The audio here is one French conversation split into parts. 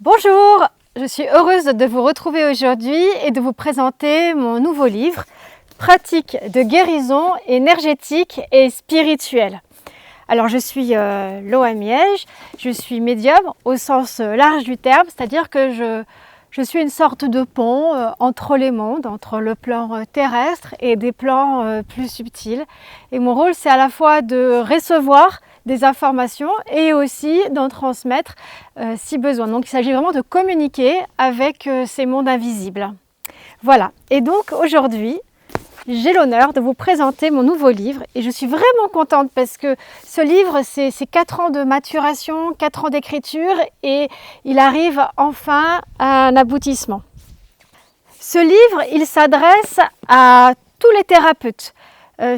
Bonjour, je suis heureuse de vous retrouver aujourd'hui et de vous présenter mon nouveau livre, Pratiques de guérison énergétique et spirituelle. Alors je suis Loa Miège, je suis médium au sens large du terme, c'est-à-dire que je suis une sorte de pont entre les mondes, entre le plan terrestre et des plans plus subtils. Et mon rôle, c'est à la fois de recevoir des informations et aussi d'en transmettre si besoin. Donc il s'agit vraiment de communiquer avec ces mondes invisibles. Voilà, et donc aujourd'hui, j'ai l'honneur de vous présenter mon nouveau livre et je suis vraiment contente parce que ce livre, c'est 4 ans de maturation, 4 ans d'écriture et il arrive enfin à un aboutissement. Ce livre, il s'adresse à tous les thérapeutes.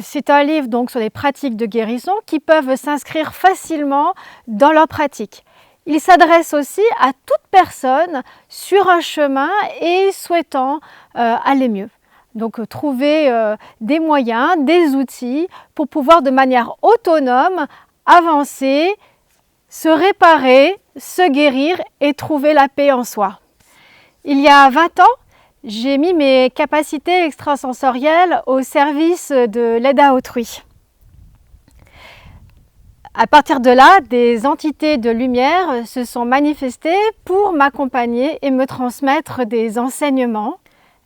C'est un livre donc sur les pratiques de guérison qui peuvent s'inscrire facilement dans leur pratique. Il s'adresse aussi à toute personne sur un chemin et souhaitant aller mieux. Donc trouver des moyens, des outils pour pouvoir de manière autonome avancer, se réparer, se guérir et trouver la paix en soi. Il y a 20 ans, j'ai mis mes capacités extrasensorielles au service de l'aide à autrui. À partir de là, des entités de lumière se sont manifestées pour m'accompagner et me transmettre des enseignements.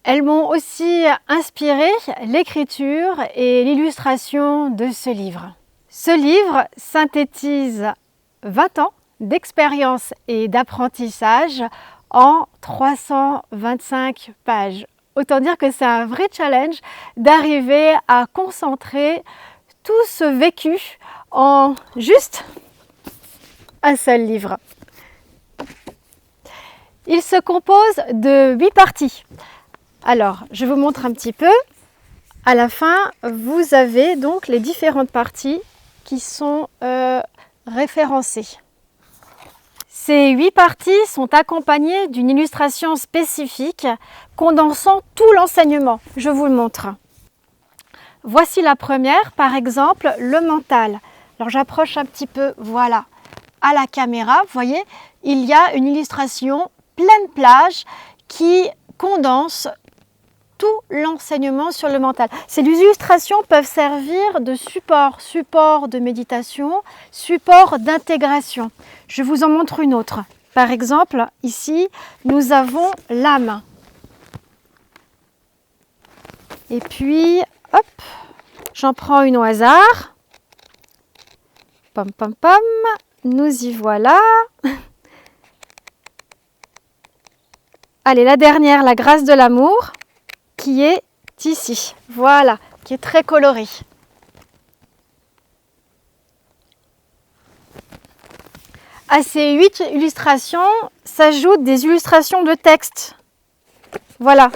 Elles m'ont aussi inspiré l'écriture et l'illustration de ce livre. Ce livre synthétise 20 ans d'expérience et d'apprentissage en 325 pages. Autant dire que c'est un vrai challenge d'arriver à concentrer tout ce vécu en juste un seul livre. Il se compose de 8 parties. Alors, je vous montre un petit peu. À la fin, vous avez donc les différentes parties qui sont référencées. Ces 8 parties sont accompagnées d'une illustration spécifique condensant tout l'enseignement. Je vous le montre. Voici la première, par exemple, le mental. Alors, j'approche un petit peu, voilà, à la caméra. Vous voyez, il y a une illustration pleine plage qui condense tout l'enseignement sur le mental. Ces illustrations peuvent servir de support de méditation, support d'intégration. Je vous en montre une autre. Par exemple, ici, nous avons l'âme. Et puis, hop, j'en prends une au hasard. Pam, pam, pam, nous y voilà. Allez, la dernière, la grâce de l'amour, qui est ici, voilà, qui est très colorée. À ces 8 illustrations s'ajoutent des illustrations de texte. Voilà,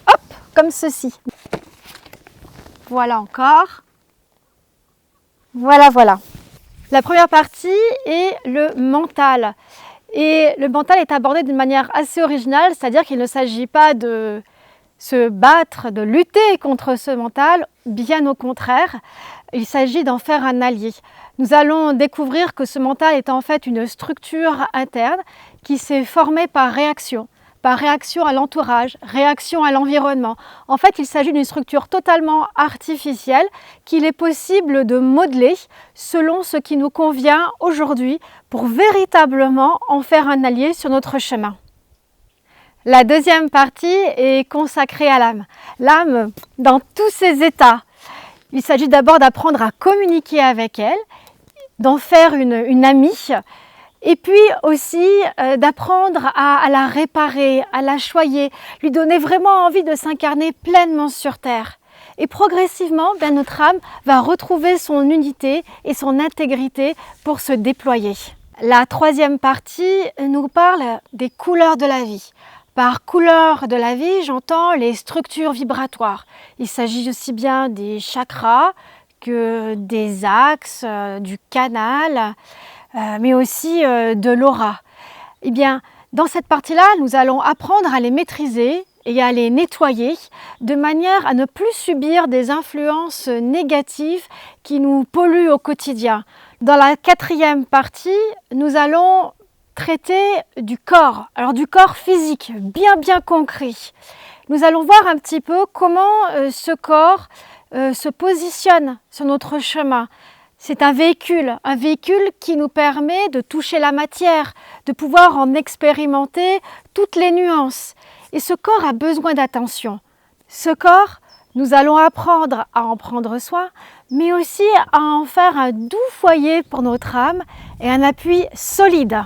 hop, comme ceci. Voilà encore. Voilà, voilà. La première partie est le mental. Et le mental est abordé d'une manière assez originale, c'est-à-dire qu'il ne s'agit pas de se battre, de lutter contre ce mental, bien au contraire, il s'agit d'en faire un allié. Nous allons découvrir que ce mental est en fait une structure interne qui s'est formée par réaction à l'entourage, réaction à l'environnement. En fait, il s'agit d'une structure totalement artificielle qu'il est possible de modeler selon ce qui nous convient aujourd'hui pour véritablement en faire un allié sur notre chemin. La deuxième partie est consacrée à l'âme. L'âme dans tous ses états. Il s'agit d'abord d'apprendre à communiquer avec elle, d'en faire une amie, et puis aussi d'apprendre à la réparer, à la choyer, lui donner vraiment envie de s'incarner pleinement sur Terre. Et progressivement, notre âme va retrouver son unité et son intégrité pour se déployer. La troisième partie nous parle des couleurs de la vie. Par couleur de la vie, j'entends les structures vibratoires. Il s'agit aussi bien des chakras que des axes, du canal, mais aussi de l'aura. Eh bien, dans cette partie-là, nous allons apprendre à les maîtriser et à les nettoyer de manière à ne plus subir des influences négatives qui nous polluent au quotidien. Dans la quatrième partie, nous allons traiter du corps, alors du corps physique, bien concret. Nous allons voir un petit peu comment ce corps se positionne sur notre chemin. C'est un véhicule qui nous permet de toucher la matière, de pouvoir en expérimenter toutes les nuances. Et ce corps a besoin d'attention. Ce corps, nous allons apprendre à en prendre soin, mais aussi à en faire un doux foyer pour notre âme et un appui solide.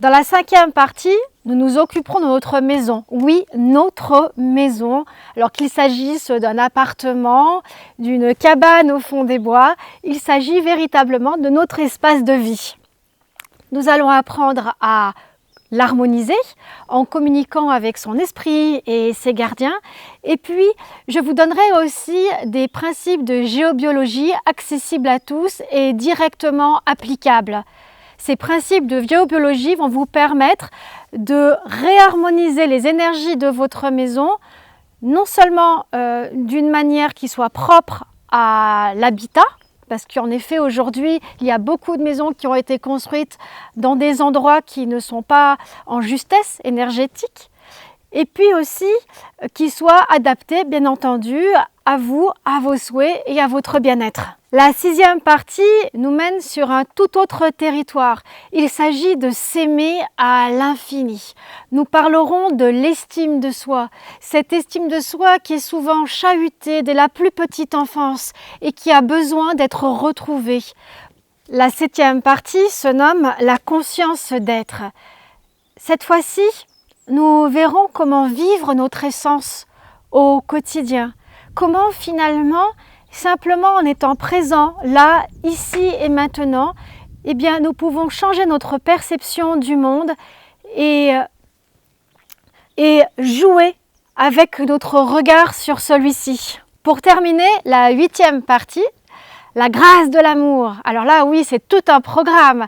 Dans la 5e partie, nous nous occuperons de notre maison. Oui, notre maison. Alors qu'il s'agisse d'un appartement, d'une cabane au fond des bois, il s'agit véritablement de notre espace de vie. Nous allons apprendre à l'harmoniser en communiquant avec son esprit et ses gardiens. Et puis, je vous donnerai aussi des principes de géobiologie accessibles à tous et directement applicables. Ces principes de géobiologie vont vous permettre de réharmoniser les énergies de votre maison, non seulement d'une manière qui soit propre à l'habitat, parce qu'en effet aujourd'hui il y a beaucoup de maisons qui ont été construites dans des endroits qui ne sont pas en justesse énergétique, et puis aussi qui soient adaptés bien entendu à vous, à vos souhaits et à votre bien-être. La 6e partie nous mène sur un tout autre territoire. Il s'agit de s'aimer à l'infini. Nous parlerons de l'estime de soi. Cette estime de soi qui est souvent chahutée dès la plus petite enfance et qui a besoin d'être retrouvée. La 7e partie se nomme la conscience d'être. Cette fois-ci, nous verrons comment vivre notre essence au quotidien. Comment finalement, simplement en étant présent là, ici et maintenant, eh bien, nous pouvons changer notre perception du monde et jouer avec notre regard sur celui-ci. Pour terminer, la 8e partie, la grâce de l'amour. Alors là, oui, c'est tout un programme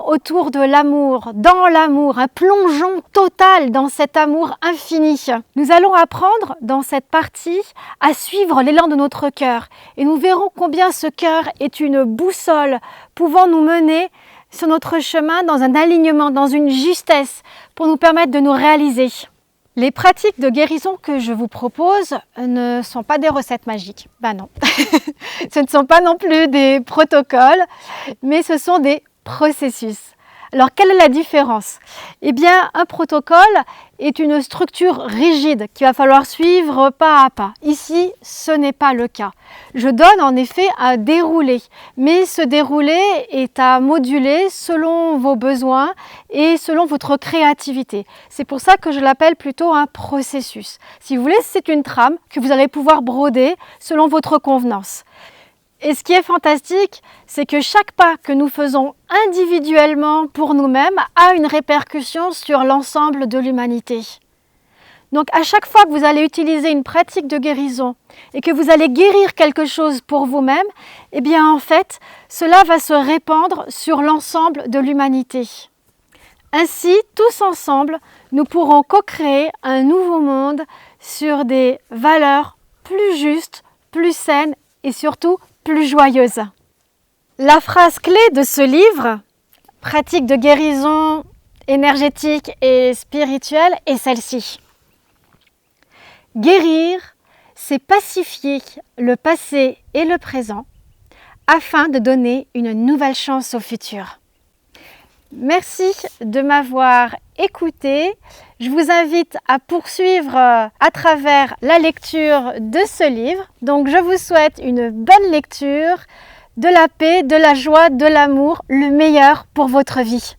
autour de l'amour, dans l'amour, un plongeon total dans cet amour infini. Nous allons apprendre dans cette partie à suivre l'élan de notre cœur et nous verrons combien ce cœur est une boussole pouvant nous mener sur notre chemin dans un alignement, dans une justesse pour nous permettre de nous réaliser. Les pratiques de guérison que je vous propose ne sont pas des recettes magiques. Ben non, ce ne sont pas non plus des protocoles, mais ce sont des processus. Alors, quelle est la différence? Eh bien, un protocole est une structure rigide qu'il va falloir suivre pas à pas. Ici, ce n'est pas le cas. Je donne en effet un déroulé, mais ce déroulé est à moduler selon vos besoins et selon votre créativité. C'est pour ça que je l'appelle plutôt un processus. Si vous voulez, c'est une trame que vous allez pouvoir broder selon votre convenance. Et ce qui est fantastique, c'est que chaque pas que nous faisons individuellement pour nous-mêmes a une répercussion sur l'ensemble de l'humanité. Donc à chaque fois que vous allez utiliser une pratique de guérison et que vous allez guérir quelque chose pour vous-même, eh bien en fait, cela va se répandre sur l'ensemble de l'humanité. Ainsi, tous ensemble, nous pourrons co-créer un nouveau monde sur des valeurs plus justes, plus saines et surtout plus joyeuse. La phrase clé de ce livre, pratique de guérison énergétique et spirituelle, est celle-ci. Guérir, c'est pacifier le passé et le présent afin de donner une nouvelle chance au futur. Merci de m'avoir écouté. Je vous invite à poursuivre à travers la lecture de ce livre. Donc je vous souhaite une bonne lecture, de la paix, de la joie, de l'amour, le meilleur pour votre vie.